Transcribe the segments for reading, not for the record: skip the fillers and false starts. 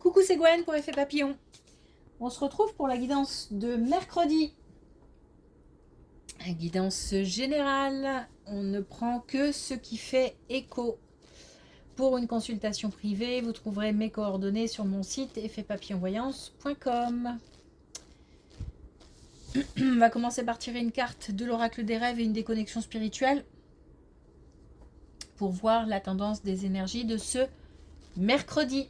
Coucou, c'est Gwen pour Effet Papillon. On se retrouve pour la guidance de mercredi. La guidance générale, on ne prend que ce qui fait écho. Pour une consultation privée, vous trouverez mes coordonnées sur mon site effetpapillonvoyance.com. On va commencer par tirer une carte de l'oracle des rêves et une déconnexion spirituelle pour voir la tendance des énergies de ce mercredi.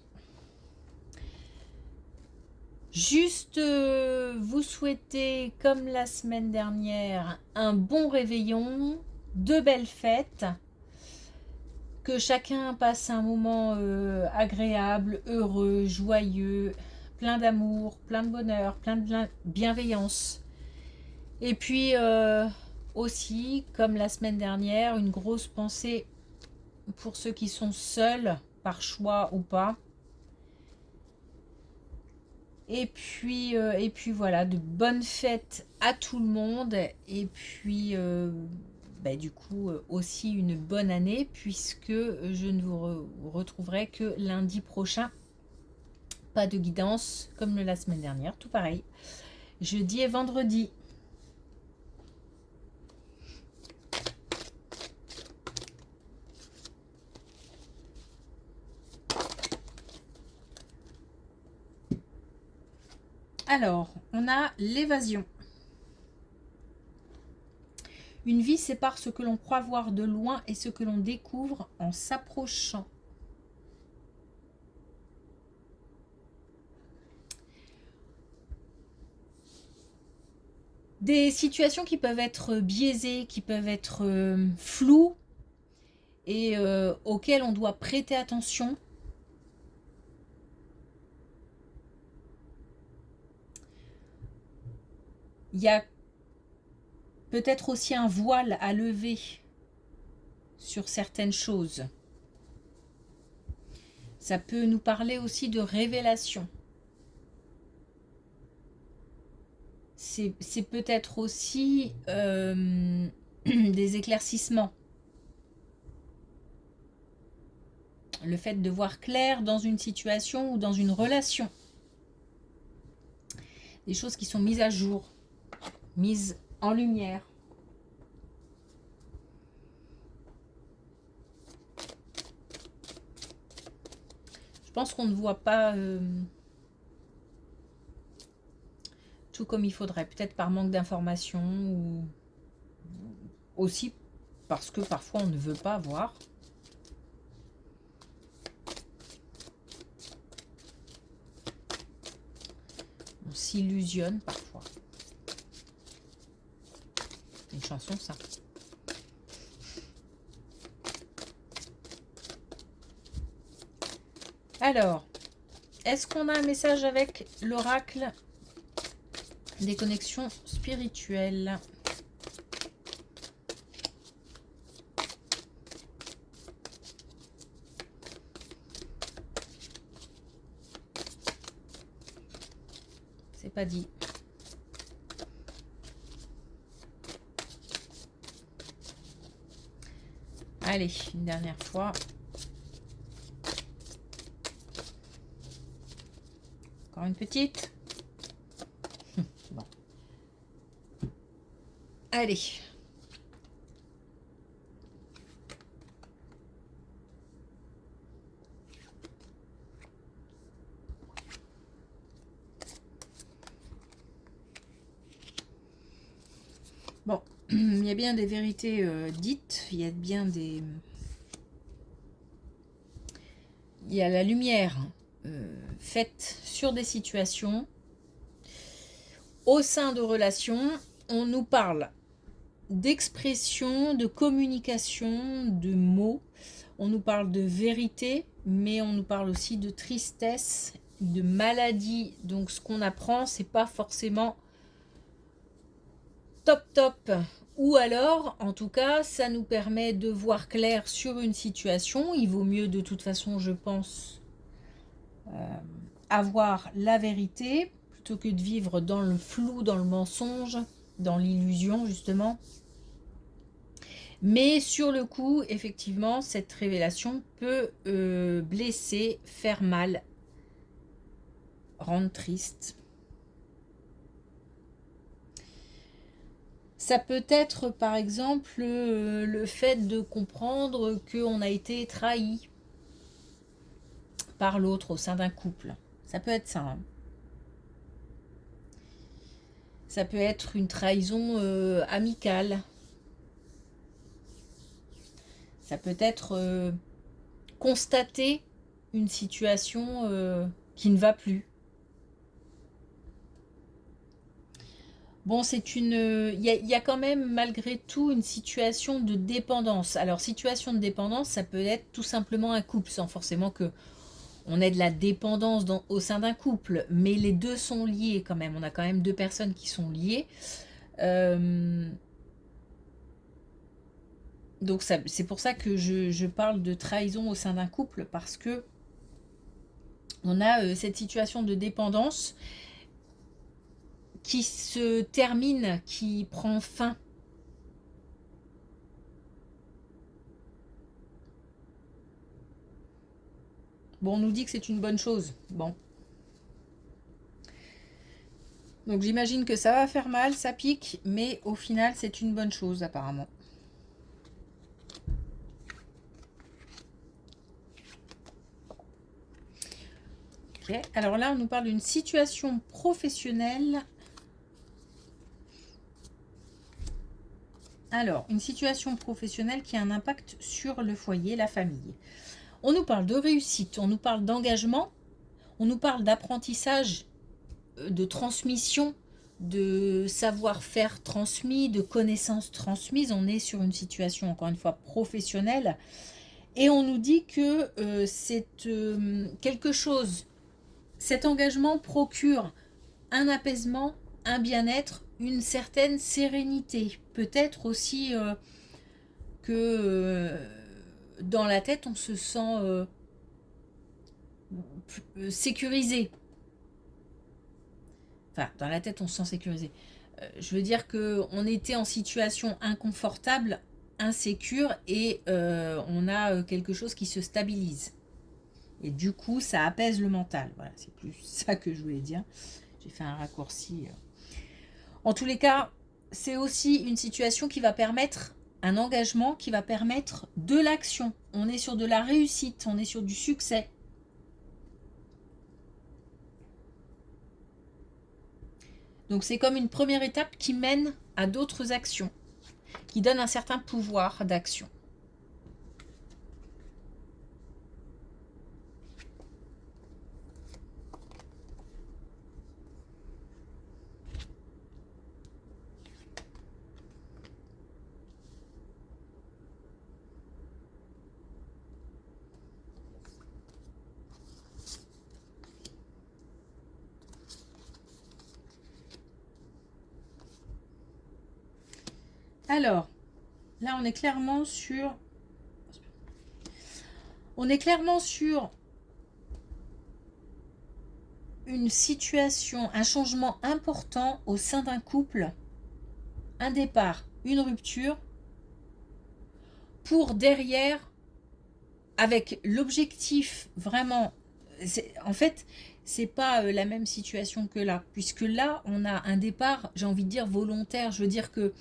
Juste vous souhaitez, comme la semaine dernière, un bon réveillon, de belles fêtes, que chacun passe un moment agréable, heureux, joyeux, plein d'amour, plein de bonheur, plein de bienveillance. Et puis aussi, comme la semaine dernière, une grosse pensée pour ceux qui sont seuls, par choix ou pas. Et puis voilà, de bonnes fêtes à tout le monde. Et puis, du coup, aussi une bonne année, puisque je ne vous retrouverai que lundi prochain. Pas de guidance, comme la semaine dernière, tout pareil. Jeudi et vendredi. Alors, on a l'évasion. Une vie sépare ce que l'on croit voir de loin et ce que l'on découvre en s'approchant. Des situations qui peuvent être biaisées, qui peuvent être floues et auxquelles on doit prêter attention. Il y a peut-être aussi un voile à lever sur certaines choses. Ça peut nous parler aussi de révélation. C'est peut-être aussi des éclaircissements. Le fait de voir clair dans une situation ou dans une relation. Des choses qui sont mises à jour, mises en lumière. Je pense qu'on ne voit pas tout comme il faudrait. Peut-être par manque d'informations ou aussi parce que parfois on ne veut pas voir. On s'illusionne parfois. C'est une chanson, ça. Alors, est-ce qu'on a un message avec l'oracle des connexions spirituelles? C'est pas dit. Allez, une dernière fois. Encore une petite. Bon. Allez. Bon, il y a bien des vérités dites, il y a bien des... Il y a la lumière faite sur des situations. Au sein de relations, on nous parle d'expression, de communication, de mots. On nous parle de vérité, mais on nous parle aussi de tristesse, de maladie. Donc ce qu'on apprend, c'est pas forcément top. Ou alors, en tout cas, ça nous permet de voir clair sur une situation. Il vaut mieux de toute façon, je pense, avoir la vérité plutôt que de vivre dans le flou, dans le mensonge, dans l'illusion justement. Mais sur le coup, effectivement, cette révélation peut blesser, faire mal. rendre triste. Ça peut être par exemple le fait de comprendre qu'on a été trahi par l'autre au sein d'un couple. Ça peut être ça. Hein. Ça peut être une trahison amicale. Ça peut être constater une situation qui ne va plus. Bon, il y a quand même malgré tout une situation de dépendance. Alors, situation de dépendance, ça peut être tout simplement un couple, sans forcément que on ait de la dépendance au sein d'un couple, mais les deux sont liés quand même. On a quand même deux personnes qui sont liées. Donc, c'est pour ça que je parle de trahison au sein d'un couple, parce que on a cette situation de dépendance qui se termine, qui prend fin. Bon, on nous dit que c'est une bonne chose. Bon. Donc j'imagine que ça va faire mal, ça pique, mais au final, c'est une bonne chose apparemment. Ok, alors là, on nous parle d'une situation professionnelle. Alors, une situation professionnelle qui a un impact sur le foyer, la famille. On nous parle de réussite, on nous parle d'engagement, on nous parle d'apprentissage, de transmission, de savoir-faire transmis, de connaissances transmises. On est sur une situation, encore une fois, professionnelle. Et on nous dit que c'est quelque chose, cet engagement procure un apaisement, un bien-être, une certaine sérénité. Peut-être aussi que dans la tête, on se sent sécurisé. Enfin, dans la tête, on se sent sécurisé. Je veux dire qu'on était en situation inconfortable, insécure, et on a quelque chose qui se stabilise. Et du coup, ça apaise le mental. Voilà, c'est plus ça que je voulais dire. J'ai fait un raccourci. En tous les cas, c'est aussi une situation qui va permettre un engagement, qui va permettre de l'action. On est sur de la réussite, on est sur du succès. Donc c'est comme une première étape qui mène à d'autres actions, qui donne un certain pouvoir d'action. Alors, là on est clairement sur... On est clairement sur une situation, un changement important au sein d'un couple, un départ, une rupture, pour derrière, avec l'objectif vraiment... En fait, c'est pas la même situation que là, puisque là, on a un départ, j'ai envie de dire volontaire, je veux dire que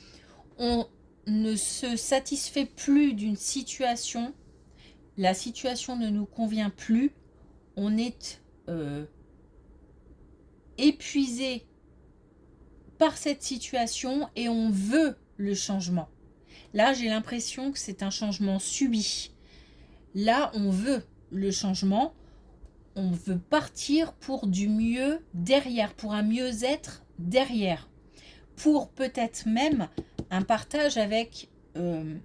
on ne se satisfait plus d'une situation, la situation ne nous convient plus, on est épuisé par cette situation et on veut le changement. Là, j'ai l'impression que c'est un changement subi. Là, on veut le changement, on veut partir pour du mieux derrière, pour un mieux-être derrière, pour peut-être même un partage avec une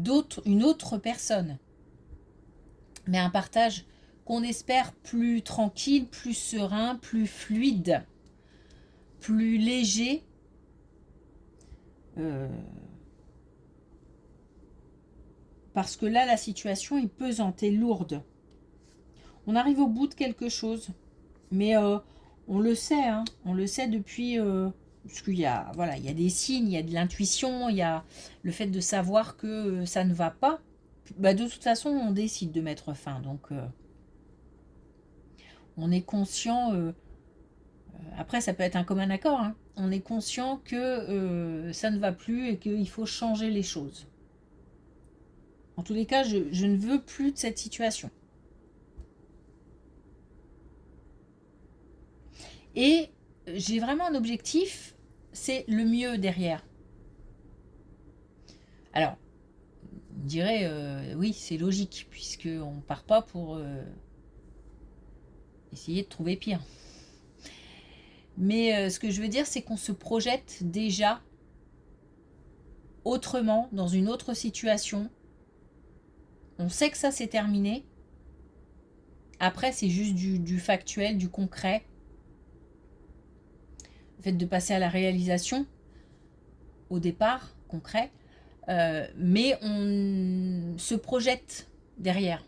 autre personne, mais un partage qu'on espère plus tranquille, plus serein, plus fluide, plus léger. Parce que là, la situation est pesante et lourde. On arrive au bout de quelque chose, mais on le sait, hein, on le sait depuis... parce qu'il y a, voilà, il y a des signes, il y a de l'intuition, il y a le fait de savoir que ça ne va pas. Bah, de toute façon, on décide de mettre fin. Donc, on est conscient Après, ça peut être un commun accord, hein. On est conscient que ça ne va plus et qu'il faut changer les choses. En tous les cas, je ne veux plus de cette situation. Et j'ai vraiment un objectif, c'est le mieux derrière. Alors, on dirait, oui, c'est logique, puisqu'on ne part pas pour essayer de trouver pire. Mais ce que je veux dire, c'est qu'on se projette déjà autrement, dans une autre situation. On sait que ça, c'est terminé. Après, c'est juste du factuel, du concret. Le fait de passer à la réalisation, au départ, concret. Mais on se projette derrière.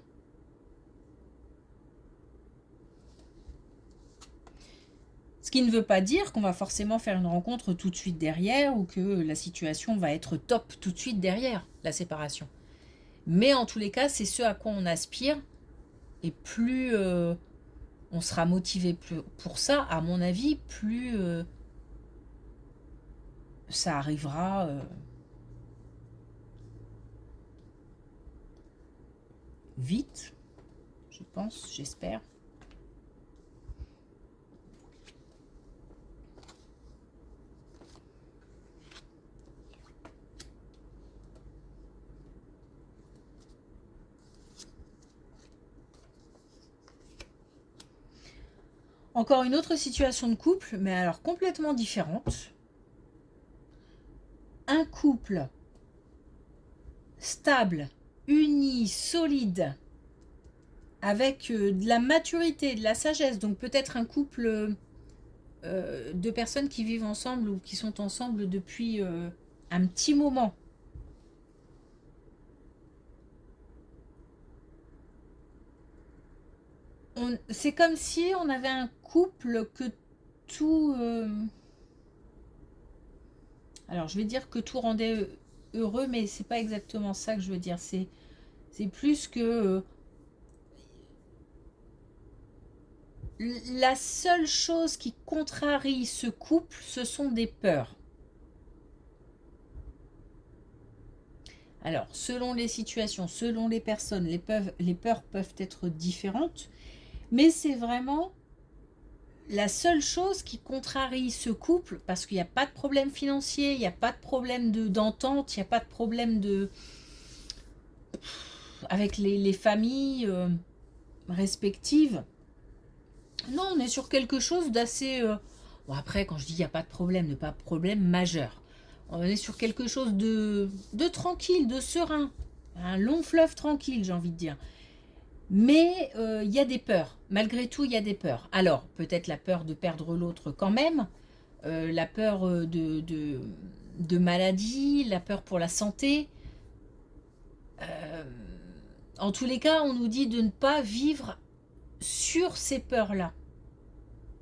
Ce qui ne veut pas dire qu'on va forcément faire une rencontre tout de suite derrière ou que la situation va être top tout de suite derrière la séparation. Mais en tous les cas, c'est ce à quoi on aspire. Et plus on sera motivé pour ça, à mon avis, plus ça arrivera vite, je pense, j'espère. Encore une autre situation de couple, mais alors complètement différente. Un couple stable, uni, solide, avec de la maturité, de la sagesse, donc peut-être un couple de personnes qui vivent ensemble ou qui sont ensemble depuis un petit moment. C'est comme si on avait un couple que tout... alors je vais dire que tout rendait heureux, mais c'est pas exactement ça que je veux dire. C'est plus que... la seule chose qui contrarie ce couple, ce sont des peurs. Alors, selon les situations, selon les personnes, les peurs peuvent être différentes, mais c'est vraiment la seule chose qui contrarie ce couple, parce qu'il n'y a pas de problème financier, il n'y a pas de problème d'entente, il n'y a pas de problème avec les familles respectives. Non, on est sur quelque chose d'assez... Bon, après, quand je dis il n'y a pas de problème, pas de problème majeur. On est sur quelque chose de tranquille, de serein. Un long fleuve tranquille, j'ai envie de dire. Mais il y a des peurs. Malgré tout, il y a des peurs. Alors, peut-être la peur de perdre l'autre quand même, la peur de maladie, la peur pour la santé. En tous les cas, on nous dit de ne pas vivre sur ces peurs-là.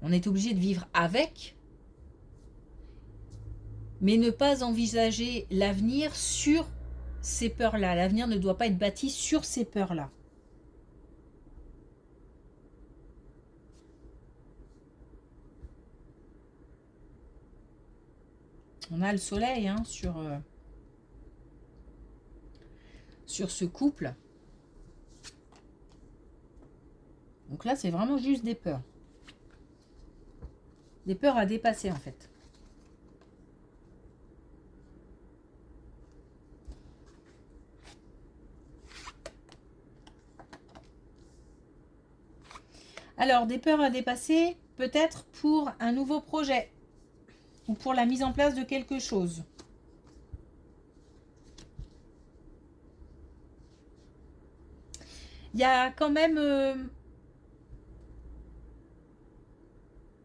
On est obligé de vivre avec, mais ne pas envisager l'avenir sur ces peurs-là. L'avenir ne doit pas être bâti sur ces peurs-là. On a le soleil hein, sur ce couple. Donc là, c'est vraiment juste des peurs. Des peurs à dépasser, en fait. Alors, des peurs à dépasser, peut-être pour un nouveau projet ou pour la mise en place de quelque chose. Il y a quand même...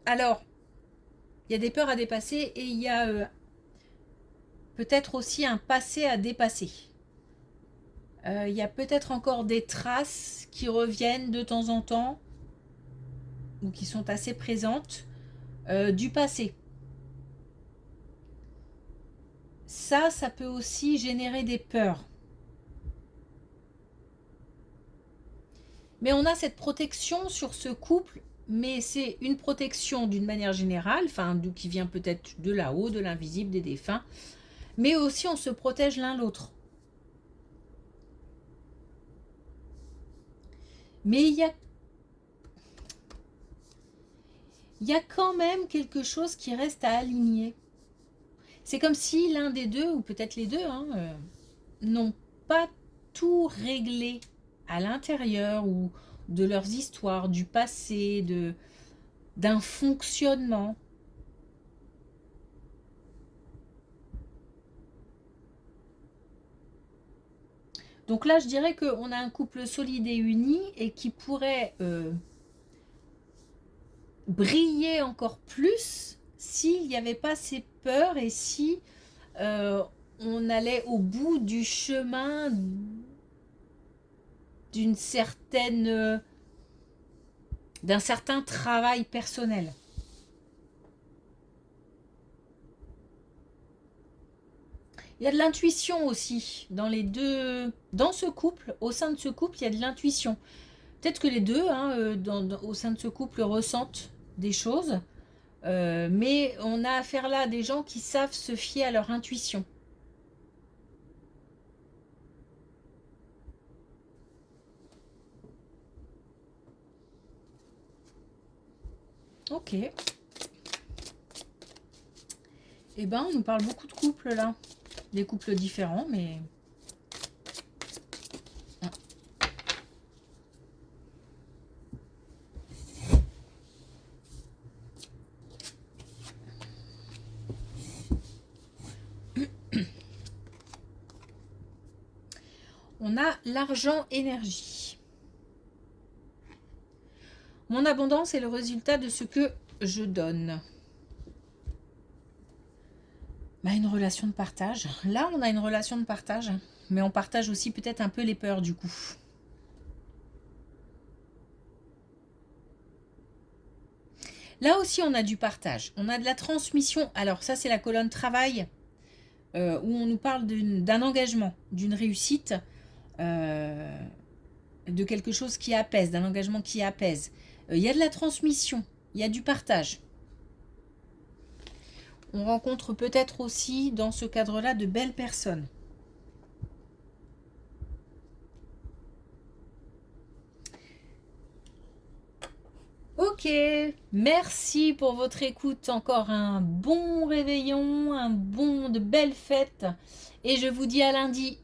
Alors, il y a des peurs à dépasser et il y a peut-être aussi un passé à dépasser. Il y a peut-être encore des traces qui reviennent de temps en temps ou qui sont assez présentes du passé. Ça peut aussi générer des peurs. Mais on a cette protection sur ce couple, mais c'est une protection d'une manière générale, enfin, qui vient peut-être de là-haut, de l'invisible, des défunts, mais aussi on se protège l'un l'autre. Mais il y a quand même quelque chose qui reste à aligner. C'est comme si l'un des deux, ou peut-être les deux, n'ont pas tout réglé à l'intérieur ou de leurs histoires, du passé, d'un fonctionnement. Donc là, je dirais qu'on a un couple solide et uni et qui pourrait briller encore plus s'il n'y avait pas ces peurs et si on allait au bout du chemin d'un certain travail personnel. Il y a de l'intuition aussi dans les deux, dans ce couple, au sein de ce couple, il y a de l'intuition. Peut-être que les deux, au sein de ce couple, ressentent des choses, mais on a affaire là à des gens qui savent se fier à leur intuition. Ok. Eh ben, on nous parle beaucoup de couples là. Des couples différents, mais... On a l'argent énergie. Mon abondance est le résultat de ce que je donne. Bah, une relation de partage. Là, on a une relation de partage, mais on partage aussi peut-être un peu les peurs du coup. Là aussi, on a du partage. On a de la transmission. Alors ça, c'est la colonne travail, où on nous parle d'un engagement, d'une réussite, de quelque chose qui apaise, d'un engagement qui apaise. Il y a de la transmission, il y a du partage. On rencontre peut-être aussi dans ce cadre-là de belles personnes. Ok, merci pour votre écoute. Encore un bon réveillon, de belles fêtes. Et je vous dis à lundi.